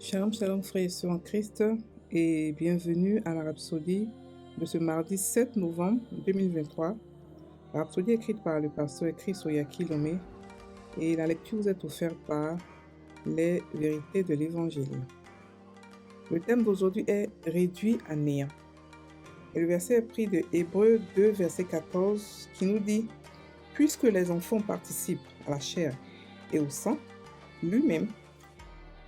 Shalom, shalom frères et sœurs en Christ et bienvenue à la Rhapsodie de ce mardi 7 novembre 2023. La Rhapsodie écrite par le pasteur Chris Oyaki Lomé et la lecture vous est offerte par les vérités de l'Évangile. Le thème d'aujourd'hui est réduit à néant. Et le verset est pris de Hébreux 2, verset 14 qui nous dit « Puisque les enfants participent à la chair et au sang, lui-même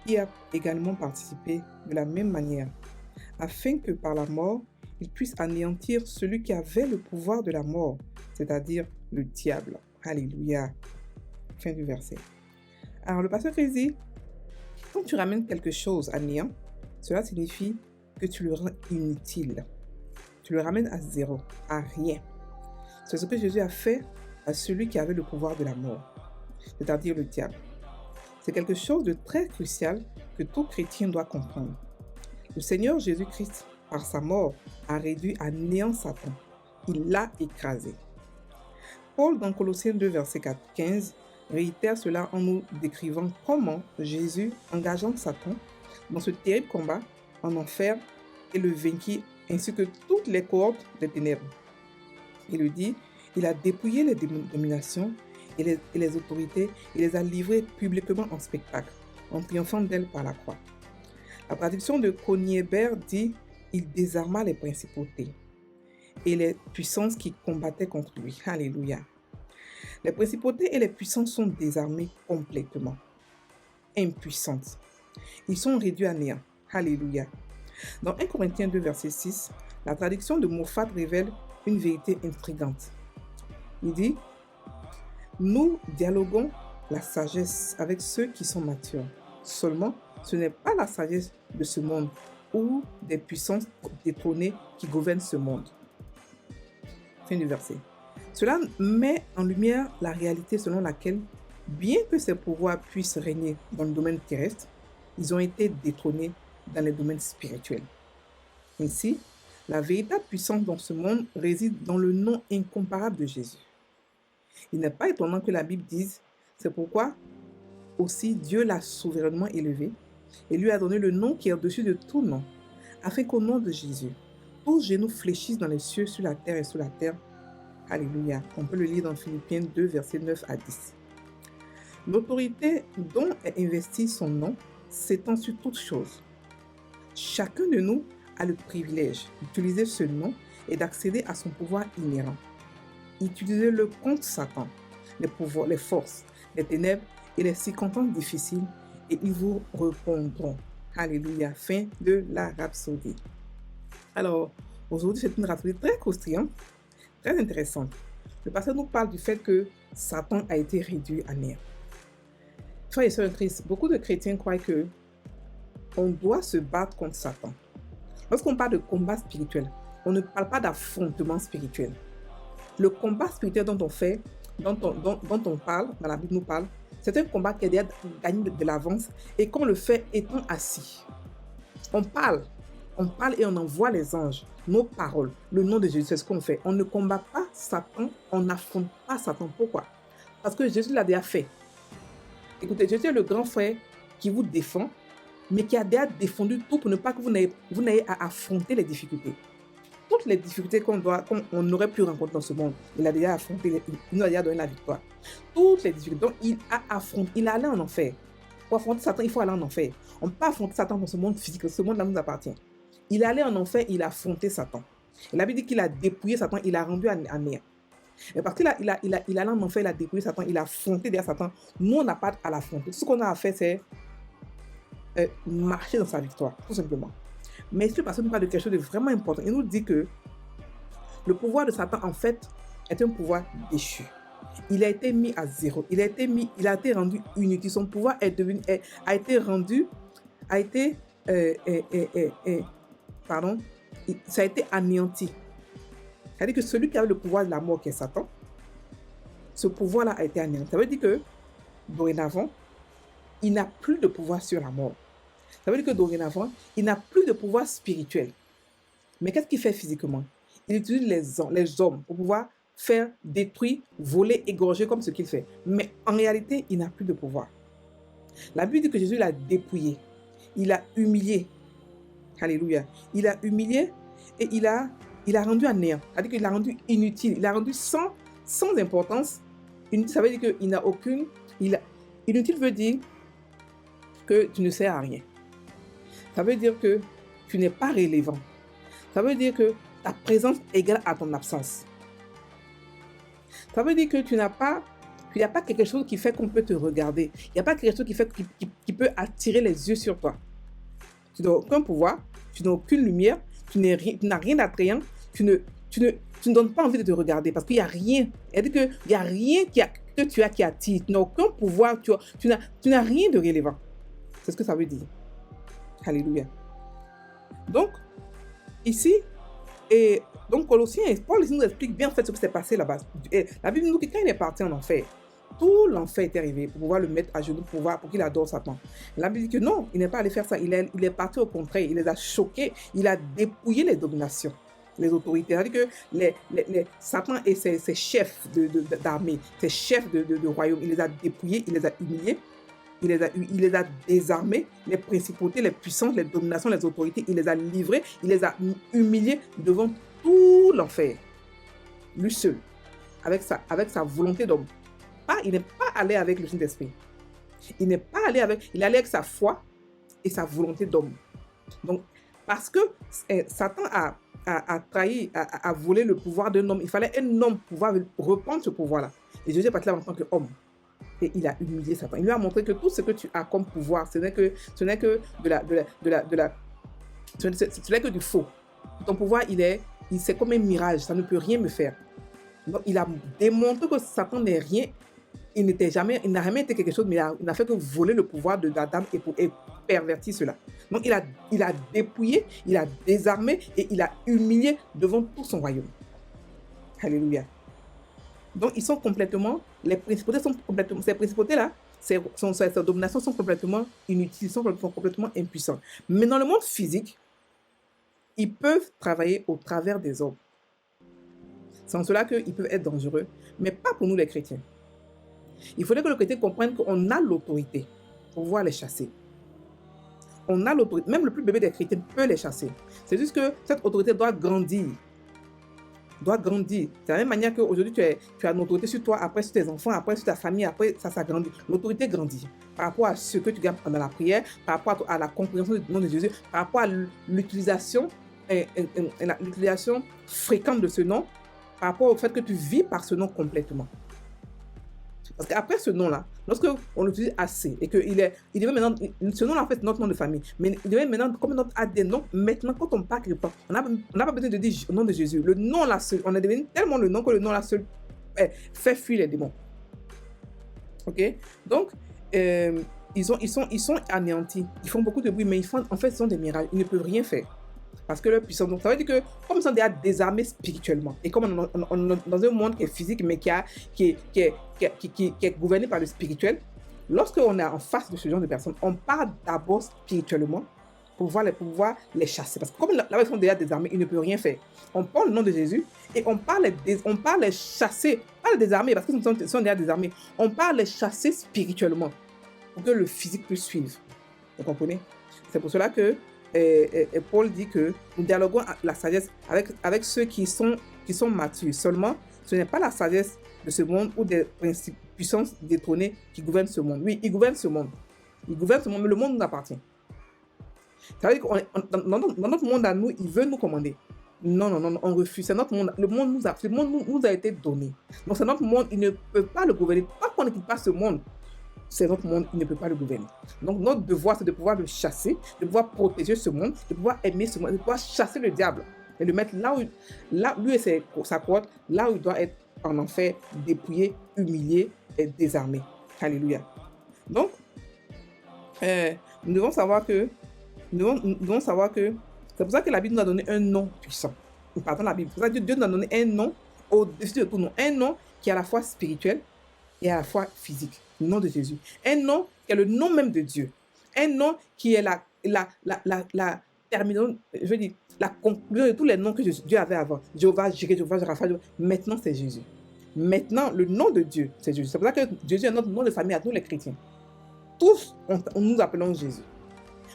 y a également participé de la même manière, afin que par la mort, il puisse anéantir celui qui avait le pouvoir de la mort, c'est-à-dire le diable. » Alléluia. Fin du verset. Alors le pasteur dit, quand tu ramènes quelque chose à néant, cela signifie que tu le rends inutile. Tu le ramènes à zéro, à rien. C'est ce que Jésus a fait à celui qui avait le pouvoir de la mort, c'est-à-dire le diable. C'est quelque chose de très crucial que tout chrétien doit comprendre. Le Seigneur Jésus-Christ, par sa mort, a réduit à néant Satan. Il l'a écrasé. Paul, dans Colossiens 2, verset 15, réitère cela en nous décrivant comment Jésus, engageant Satan dans ce terrible combat en enfer, et le vainquit, ainsi que toutes les cohortes des ténèbres. Il le dit, il a dépouillé les dominations et les autorités, il les a livrées publiquement en spectacle, en triomphant d'elles par la croix. La traduction de Cognier-Bert dit « Il désarma les principautés et les puissances qui combattaient contre lui. » Alléluia. Les principautés et les puissances sont désarmées complètement, impuissantes. Ils sont réduits à néant. Alléluia. Dans 1 Corinthiens 2, verset 6, la traduction de Moffat révèle une vérité intrigante. Il dit « Nous dialoguons la sagesse avec ceux qui sont matures. Seulement, ce n'est pas la sagesse de ce monde ou des puissances détrônées qui gouvernent ce monde. » Fin du verset. Cela met en lumière la réalité selon laquelle, bien que ces pouvoirs puissent régner dans le domaine terrestre, ils ont été détrônés dans les domaines spirituels. Ainsi, la véritable puissance dans ce monde réside dans le nom incomparable de Jésus. Il n'est pas étonnant que la Bible dise « C'est pourquoi aussi Dieu l'a souverainement élevé et lui a donné le nom qui est au-dessus de tout nom, afin qu'au nom de Jésus, tous genoux fléchissent dans les cieux, sur la terre et sous la terre. » Alléluia. On peut le lire dans Philippiens 2, versets 9 à 10. L'autorité dont est investi son nom s'étend sur toutes choses. Chacun de nous a le privilège d'utiliser ce nom et d'accéder à son pouvoir inhérent. Utilisez-le contre Satan, les pouvoirs, les forces, les ténèbres et les circonstances difficiles et ils vous répondront. Alléluia. Fin de la Rhapsodie. Alors, aujourd'hui, c'est une Rhapsodie très croustillante, très intéressante. Le pasteur nous parle du fait que Satan a été réduit à néant. Frères et sœurs en Christ, beaucoup de chrétiens croient que on doit se battre contre Satan. Lorsqu'on parle de combat spirituel, on ne parle pas d'affrontement spirituel. Le combat spirituel dont on parle, dans la Bible nous parle, c'est un combat qui est déjà gagné de l'avance et qu'on le fait étant assis. On parle et on envoie les anges, nos paroles, le nom de Jésus, c'est ce qu'on fait. On ne combat pas Satan, on n'affronte pas Satan. Pourquoi? Parce que Jésus l'a déjà fait. Écoutez, Jésus est le grand frère qui vous défend, mais qui a déjà défendu tout pour ne pas que vous n'ayez à affronter les difficultés. Toutes les difficultés qu'on aurait pu rencontrer dans ce monde, il a déjà affronté, il nous a déjà donné la victoire. Toutes les difficultés, donc il a affronté, il est allé en enfer. Pour affronter Satan, il faut aller en enfer. On ne peut pas affronter Satan dans ce monde physique, ce monde-là nous appartient. Il est allé en enfer, il a affronté Satan. La Bible dit qu'il a dépouillé Satan, il l'a rendu à néant. Mais parce qu'il il est allé en enfer, il a dépouillé Satan, il a affronté derrière Satan. Nous, on n'a pas à l'affronter. Tout ce qu'on a à faire, c'est marcher dans sa victoire, tout simplement. Mais ici, le pasteur nous parle de quelque chose de vraiment important. Il nous dit que le pouvoir de Satan, en fait, est un pouvoir déchu. Il a été mis à zéro. Il a été rendu inutile. Son pouvoir a été rendu, ça a été anéanti. C'est-à-dire que celui qui avait le pouvoir de la mort, qui est Satan, ce pouvoir-là a été anéanti. Ça veut dire que, dorénavant, il n'a plus de pouvoir sur la mort. Ça veut dire que dorénavant, il n'a plus de pouvoir spirituel. Mais qu'est-ce qu'il fait physiquement? Il utilise les hommes pour pouvoir faire détruire, voler, égorger comme ce qu'il fait. Mais en réalité, il n'a plus de pouvoir. La Bible dit que Jésus l'a dépouillé. il a humilié. Alléluia. Il a humilié et il a rendu à néant. C'est-à-dire qu'il a rendu inutile. Il a rendu sans importance. Inutile, ça veut dire qu'il n'a aucune... Inutile veut dire que tu ne sers à rien. Ça veut dire que tu n'es pas relevant. Ça veut dire que ta présence égale à ton absence. Ça veut dire que il n'y a pas quelque chose qui fait qu'on peut te regarder. Il n'y a pas quelque chose qui peut attirer les yeux sur toi. Tu n'as aucun pouvoir, tu n'as aucune lumière, tu n'as rien d'attrayant, tu ne donnes pas envie de te regarder parce qu'il n'y a rien. C'est-à-dire qu'il n'y a rien que tu as qui attire. Tu n'as aucun pouvoir, tu n'as rien de relevant. C'est ce que ça veut dire. Alléluia. Donc, ici, et donc Colossiens, Paul nous explique bien en fait ce qui s'est passé là-bas. La Bible nous dit que quand il est parti en enfer, tout l'enfer est arrivé pour pouvoir le mettre à genoux, pour qu'il adore Satan. La Bible dit que non, il n'est pas allé faire ça. Il est parti au contraire, il les a choqués, il a dépouillé les dominations, les autorités. C'est-à-dire que Satan et ses chefs d'armée, ses chefs de royaume, il les a dépouillés, il les a humiliés. Il les a désarmés, les principautés, les puissances, les dominations, les autorités, il les a livrés, il les a humiliés devant tout l'enfer. Lui seul, avec sa volonté d'homme. Il n'est pas allé avec le Saint-Esprit. Il est allé avec sa foi et sa volonté d'homme. Donc, parce que Satan a trahi, a volé le pouvoir d'un homme, il fallait un homme pour pouvoir reprendre ce pouvoir-là. Et Jésus est parti là en tant qu'homme. Et il a humilié Satan. Il lui a montré que tout ce que tu as comme pouvoir, ce n'est que du faux. Ton pouvoir, c'est comme un mirage, ça ne peut rien me faire. Donc, il a démontré que Satan n'est rien. Il n'a jamais été quelque chose, mais il n'a fait que voler le pouvoir d'Adam et pervertir cela. Donc, il a dépouillé, il a désarmé et il a humilié devant tout son royaume. Alléluia. Donc, les principautés sont complètement, ces principautés-là, ces dominations sont complètement inutiles, sont complètement impuissantes. Mais dans le monde physique, ils peuvent travailler au travers des hommes. C'est en cela qu'ils peuvent être dangereux, mais pas pour nous les chrétiens. Il faudrait que le chrétien comprenne qu'on a l'autorité pour pouvoir les chasser. On a l'autorité, même le plus bébé des chrétiens peut les chasser. C'est juste que cette autorité doit grandir. C'est de la même manière qu'aujourd'hui, tu as une autorité sur toi, après sur tes enfants, après sur ta famille, après ça grandit. L'autorité grandit par rapport à ce que tu gagnes pendant la prière, par rapport à la compréhension du nom de Jésus, par rapport à l'utilisation fréquente de ce nom, par rapport au fait que tu vis par ce nom complètement. Parce qu'après ce nom-là, lorsque on l'utilise assez et que il devait maintenant, ce nom-là en fait notre nom de famille, mais il devait maintenant comme notre ADN. Donc maintenant, quand on parle quelque part, on n'a pas besoin de dire au nom de Jésus. Le nom là seul, on est devenu tellement le nom que le nom là seul fait fuir les démons. Ok? Donc ils sont anéantis. Ils font beaucoup de bruit, mais en fait, ils sont des miracles. Ils ne peuvent rien faire. Parce que leur puissance, donc ça veut dire que comme ils sont déjà désarmés spirituellement, et comme on est dans un monde qui est physique, mais qui est gouverné par le spirituel, lorsqu'on est en face de ce genre de personnes, on part d'abord spirituellement pour pouvoir les chasser. Parce que comme là ils sont déjà désarmés, ils ne peuvent rien faire. On prend le nom de Jésus et on part les chasser, pas les désarmer, parce qu'ils sont déjà désarmés. On part les chasser spirituellement pour que le physique puisse suivre. Vous comprenez? C'est pour cela que et Paul dit que nous dialoguons la sagesse avec ceux qui sont matures. Seulement, ce n'est pas la sagesse de ce monde ou des puissances détrônées qui gouvernent ce monde. Oui, ils gouvernent ce monde. Mais le monde nous appartient. Ça veut dire que dans notre monde à nous, il veut nous commander. Non, on refuse. C'est notre monde. Le monde nous a été donné. Donc c'est notre monde, il ne peut pas le gouverner. Tant qu'on ne quitte pas ce monde, c'est notre monde, il ne peut pas le gouverner. Donc notre devoir, c'est de pouvoir le chasser, de pouvoir protéger ce monde, de pouvoir aimer ce monde, de pouvoir chasser le diable et le mettre là où lui et sa cohorte, là où il doit être en enfer, dépouillé, humilié et désarmé. Alléluia. Donc, nous devons savoir que c'est pour ça que la Bible nous a donné un nom puissant. Pardon, la Bible. C'est pour ça que Dieu nous a donné un nom au-dessus de tout nom. Un nom qui est à la fois spirituel et à la fois physique. Le nom de Jésus. Un nom qui est le nom même de Dieu. Un nom qui est la terminaison, je veux dire, la conclusion de tous les noms que Dieu avait avant. Jéhovah, Jireh, Jéhovah, Rapha. Maintenant, c'est Jésus. Maintenant, le nom de Dieu, c'est Jésus. C'est pour ça que Jésus est notre nom de famille à tous les chrétiens. Tous, nous appelons Jésus.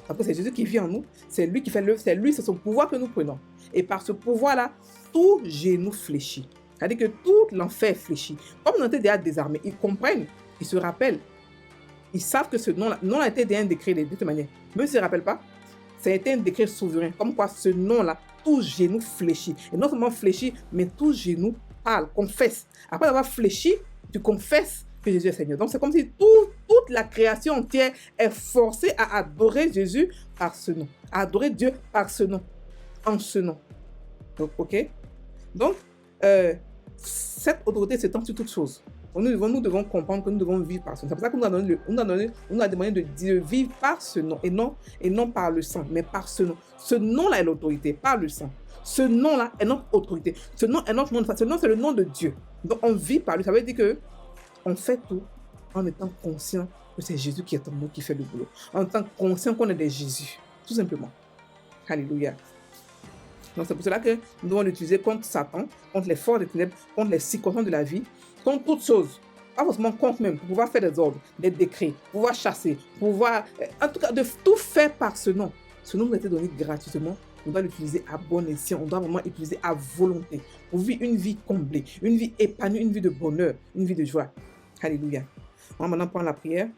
Parce que c'est Jésus qui vit en nous, c'est lui qui fait l'œuvre, c'est son pouvoir que nous prenons. Et par ce pouvoir-là, tout genou fléchit. C'est-à-dire que tout l'enfer fléchit. Comme on était déjà désarmés, ils comprennent, ils se rappellent. Ils savent que ce nom-là a été déjà un décret de toute manière. Même s'ils ne se rappellent pas, ça a été un décret souverain. Comme quoi, ce nom-là, tout genou fléchit. Et non seulement fléchit, mais tout genou parle, confesse. Après avoir fléchi, tu confesses que Jésus est Seigneur. Donc, c'est comme si toute la création entière est forcée à adorer Jésus par ce nom. À adorer Dieu par ce nom. En ce nom. Donc, ok? Donc, cette autorité s'étend sur toutes choses. Donc, nous devons comprendre que nous devons vivre par ce nom. C'est pour ça qu'on nous a demandé de vivre par ce nom et non par le sang, mais par ce nom. Ce nom-là est l'autorité, pas le sang. Ce nom-là est notre autorité. Ce nom est notre nom. Ce nom, c'est le nom de Dieu. Donc, on vit par lui. Ça veut dire que on fait tout en étant conscient que c'est Jésus qui est en nous, qui fait le boulot. En étant conscient qu'on est des Jésus. Tout simplement. Alléluia. Donc, c'est pour cela que nous devons l'utiliser contre Satan, contre les forces des ténèbres, contre les circonstances de la vie, contre toutes choses. Pas forcément contre même, pour pouvoir faire des ordres, des décrets, pouvoir chasser, pouvoir... En tout cas, de tout faire par ce nom. Ce nom nous a été donné gratuitement. On doit l'utiliser à bon escient. On doit vraiment l'utiliser à volonté. Pour vivre une vie comblée, une vie épanouie, une vie de bonheur, une vie de joie. Alléluia. On va maintenant prendre la prière.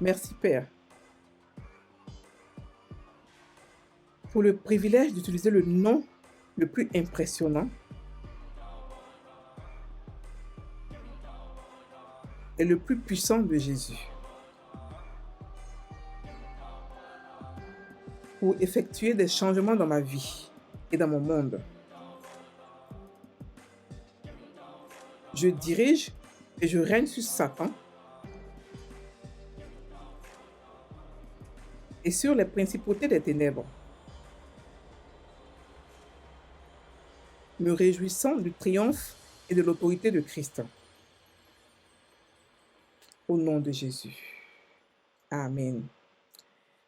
Merci Père pour le privilège d'utiliser le nom le plus impressionnant et le plus puissant de Jésus pour effectuer des changements dans ma vie et dans mon monde. Je dirige et je règne sur Satan et sur les principautés des ténèbres, me réjouissant du triomphe et de l'autorité de Christ. Au nom de Jésus. Amen.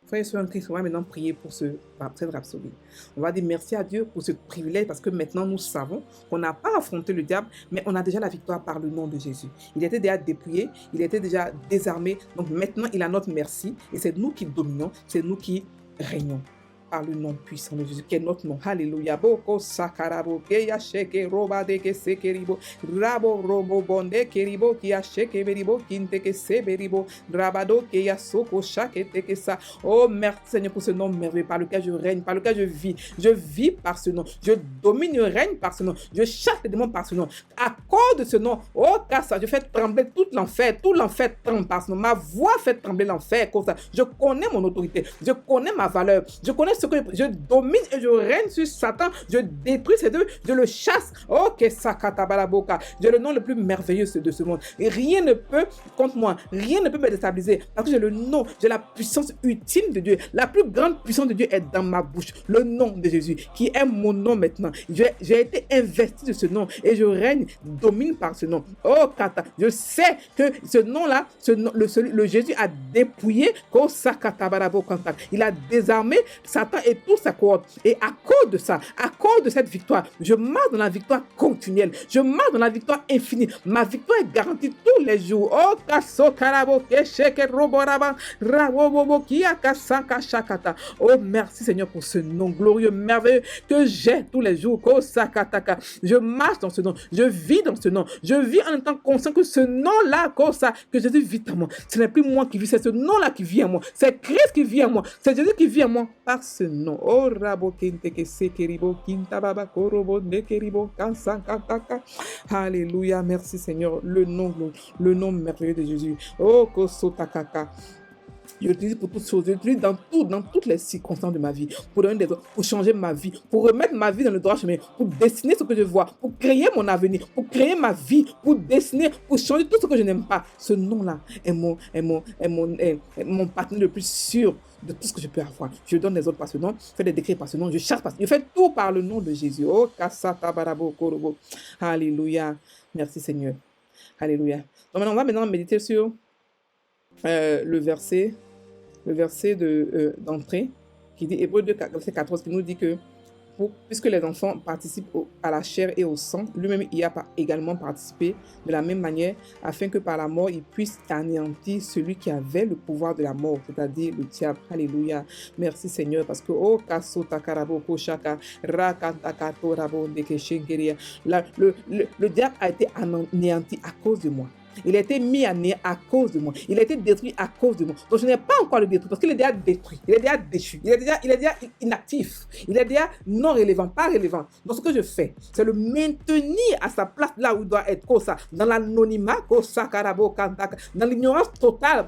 Frères et sœurs en Christ, on va maintenant prier pour cette rhapsodie. On va dire merci à Dieu pour ce privilège parce que maintenant nous savons qu'on n'a pas affronté le diable, mais on a déjà la victoire par le nom de Jésus. Il était déjà dépouillé, il était déjà désarmé, donc maintenant il a notre merci et c'est nous qui dominons, c'est nous qui régnons. Par le nom puissant de Jésus, qui est notre nom. Alléluia. Boko sakarabo, keya sheke roba de ke sekeribo, rabo robo bonde keribo, kia sheke beribo, kinte ke seberibo, rabado keya soko shake teke sa. Oh, merci Seigneur pour ce nom merveilleux par lequel je règne, par lequel je vis. Je vis par ce nom. Je domine, je règne par ce nom. Je chasse les démons par ce nom. À cause de ce nom, oh, car ça, je fais trembler tout l'enfer tremble par ce nom. Ma voix fait trembler l'enfer, comme ça. Je connais mon autorité. Je connais ma valeur. Je connais ce que je domine et je règne sur Satan, je détruis ces deux, je le chasse. Oh, que sakatabalabokka. J'ai le nom le plus merveilleux de ce monde. Et rien ne peut contre moi, rien ne peut me déstabiliser parce que j'ai le nom, j'ai la puissance ultime de Dieu. La plus grande puissance de Dieu est dans ma bouche. Le nom de Jésus, qui est mon nom maintenant. J'ai été investi de ce nom et je règne, domine par ce nom. Oh, kata, je sais que ce nom-là, le Jésus a dépouillé. Il a désarmé Satan et toute sa cohorte. Et à cause de ça, à cause de cette victoire, je marche dans la victoire continuelle. Je marche dans la victoire infinie. Ma victoire est garantie tous les jours. Oh, oh, merci Seigneur pour ce nom glorieux, merveilleux que j'ai tous les jours. Je marche dans ce nom. Je vis dans ce nom. Je vis en étant conscient que ce nom-là, que Jésus vit en moi. Ce n'est plus moi qui vis, c'est ce nom-là qui vit en moi. C'est Christ qui vit en moi. C'est Jésus qui vit en moi par ce nom. Oh, rabo kente ke sekeribo kinta baba korobo nekeribo kansankataka. Alléluia, merci Seigneur. Le nom merveilleux de Jésus. Oh, kosotakaka. Je l'utilise pour toutes choses. Je l'utilise dans toutes les circonstances de ma vie. Pour donner des ordres, pour changer ma vie, pour remettre ma vie dans le droit chemin, pour dessiner ce que je vois, pour créer mon avenir, pour créer ma vie, pour dessiner, pour changer tout ce que je n'aime pas. Ce nom-là est mon partenaire le plus sûr de tout ce que je peux avoir. Je donne les ordres par ce nom, je fais des décrets par ce nom, je chasse par ce nom. Je fais tout par le nom de Jésus. Oh, kasata barabo korobo. Alléluia. Merci Seigneur. Alléluia. Donc maintenant, on va maintenant méditer sur le verset d'entrée qui dit Hébreux 2, verset 14, qui nous dit que puisque les enfants participent à la chair et au sang, lui-même y a également participé de la même manière, afin que par la mort, il puisse anéantir celui qui avait le pouvoir de la mort, c'est-à-dire le diable. Alléluia. Merci Seigneur, parce que le diable a été anéanti à cause de moi. Il a été mis à néant à cause de moi. Il a été détruit à cause de moi. Donc je n'ai pas encore le détruit parce qu'il est déjà détruit. Il est déjà déchu. Il est déjà inactif. Il est déjà non relevant, pas relevant. Donc ce que je fais, c'est le maintenir à sa place là où il doit être. Comme ça, dans l'anonymat, dans l'ignorance totale.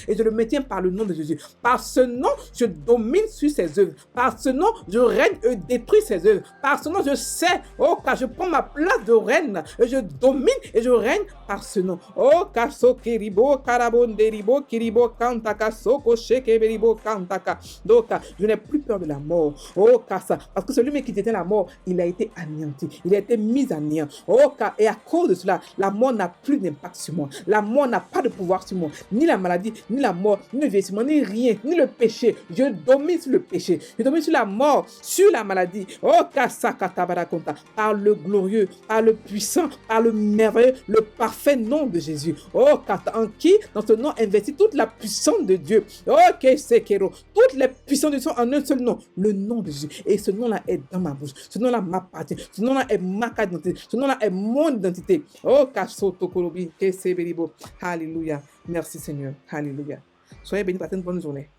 Et je le maintiens par le nom de Jésus. Par ce nom, je domine sur ses œuvres. Par ce nom, je règne et détruis ses œuvres. Par ce nom, je sais, car je prends ma place de reine et je domine et je règne par ce nom. Oh, kaso kiribo, karabonderibo, kiribo, kantaka, soko, shekeberibo, kantaka. Donc, je n'ai plus peur de la mort. Oh, kasa. Parce que celui qui était la mort, il a été anéanti. Il a été mis à néant. Oh, et à cause de cela, la mort n'a plus d'impact sur moi. La mort n'a pas de pouvoir sur moi. Ni la maladie, ni la mort, ni le vieillissement, ni rien, ni le péché. Je domine sur le péché. Je domine sur la mort, sur la maladie. Oh, kasa, katabarakonta. Par le glorieux, par le puissant, par le merveilleux, le parfait nom de Jésus. Oh, en qui, dans ce nom, investit toute la puissance de Dieu. Ok, Sekero. Toutes les puissances de Dieu sont en un seul nom, le nom de Jésus. Et ce nom-là est dans ma bouche. Ce nom-là m'appartient. Ce nom-là est ma carte d'identité. Ce nom-là est mon identité. Oh, Kasoto Korobi, Keseberibo. Alléluia. Merci Seigneur. Alléluia. Soyez bénis, passez une bonne journée.